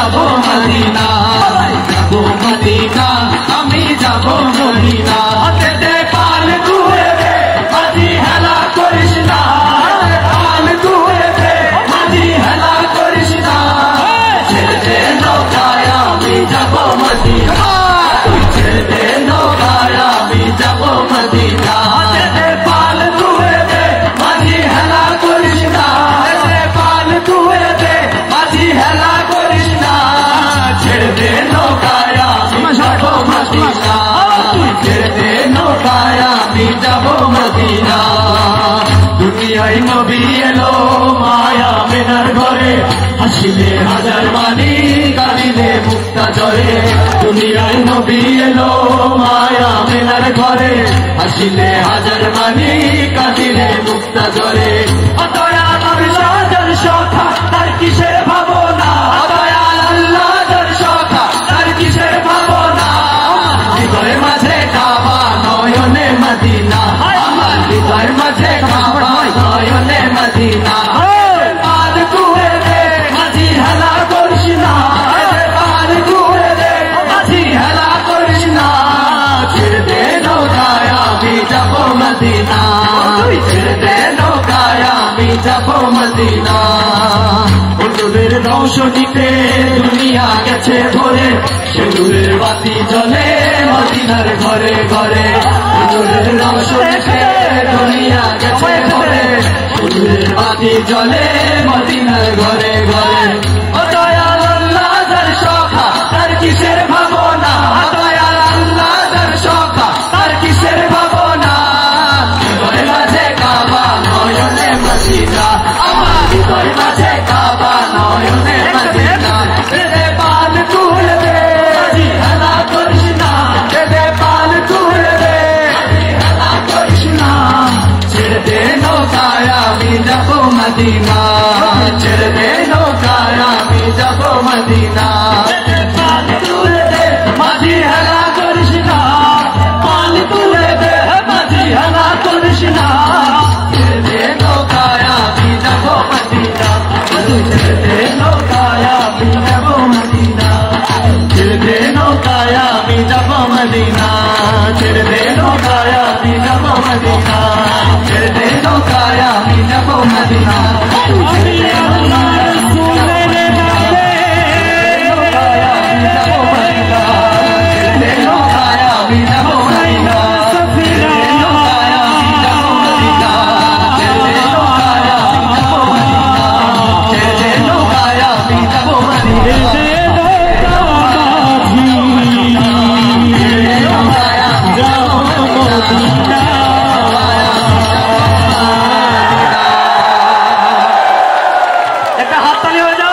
যাবো মদিনা, যাবো মদিনা, আমি যাবো মদিনা। হাতে পাল তুলে দে মাঝি হেলা করিস না, পাল তুলে দে মাঝি হেলা করিস না। ছেড়ে দে নৌকায় আমি যাবো মদিনা, তুই ছেড়ে দে নৌকায় আমি যাবো মদিনা। হাতে পাল তুলে দে মাঝি হেলা করিস না, পাল তুলে দে মাঝি হেলা করিস না। ছেড়ে দে নৌকায় আমি যাবো মদিনা, তুই ছেড়ে দে নৌকায় আমি যাবো মদিনা। দুনিয়ায় নবী এলো মায়া মেনার ঘরে, হাসিলে হাজার মানি কাঁদিলে মুক্তা ঝরে। দুনিয়ায় নবী এলো মায়া মেনার ঘরে, হাসিলে হাজার মানি কাঁদিলে মুক্তা ঝরে। দয়াল আল্লাহ যার সখা তার কিসের ভাবনা, দয়াল আল্লাহ যার সখা তার কিসের ভাবনা। হৃদয়ের মাঝে কাবা নয়নে মদিনা, আমার হৃদয়ের মাঝে কাবা নয়নে মদিনা। পাল তুলে দে মাঝি হেলা করিস না, পাল তুলে দে মাঝি হেলা করিস না। ছেড়ে দে নৌকায় আমি যাবো মদিনা, তুই ছেড়ে দে নৌকায় আমি যাবো মদিনা। হুজুরের রৌশনীতে দুনিয়া গেছে ভরে, সেগুরের বাতি জ্বলে মদিনার ঘরে ঘরে। হুজুরের রৌশনীতে দুনিয়া গেছে ভরে, হুজুরের বাতি জ্বলে মদিনার ঘরে ঘরে। ও দয়াল আল্লাহ যার সখা তার কিসের ভাবনা, দয়াল আল্লাহ যার সখা তার কিসের ভাবনা। হৃদয়ের মাঝে কাবা নয়নে মদিনা, আমার হৃদয়ের মাঝে কাবা নয়নে মদিনা। দে পাল তুলে দে মাঝি হেলা করিস না, দে পাল তুলে দে মাঝি হেলা করিস না। ছেড়ে দে নৌকায় আমি যাবো মদিনা, ছেড়ে দে নৌকায় আমি যাবো মদিনা। পাল তুলে দে মাঝি হেলা করিস না, পাল তুলে দে মাঝি হেলা করিস না। ছেড়ে দে নৌকায় আমি যাবো মদিনা, ছেড়ে দে নৌকায় আমি যাবো মদিনা। ছেড়ে দে নৌকায় আমি যাবো মদিনা, ছেড়ে দে নৌকায় আমি যাবো মদিনা। ছেড়ে দে নৌকায় আমি যাবো মদিনা, ছেড়ে দে নৌকায় আমি যাবো মদিনা। ছেড়ে দে নৌকায় আমি যাবো মদিনা, ছেড়ে দে নৌকায় আমি যাবো মদিনা। ছেড়ে দে নৌকায় আমি যাবো মদিনা, ছেড়ে দে নৌকায় আমি যাবো মদিনা। একটা হাততালি হয়ে যাও।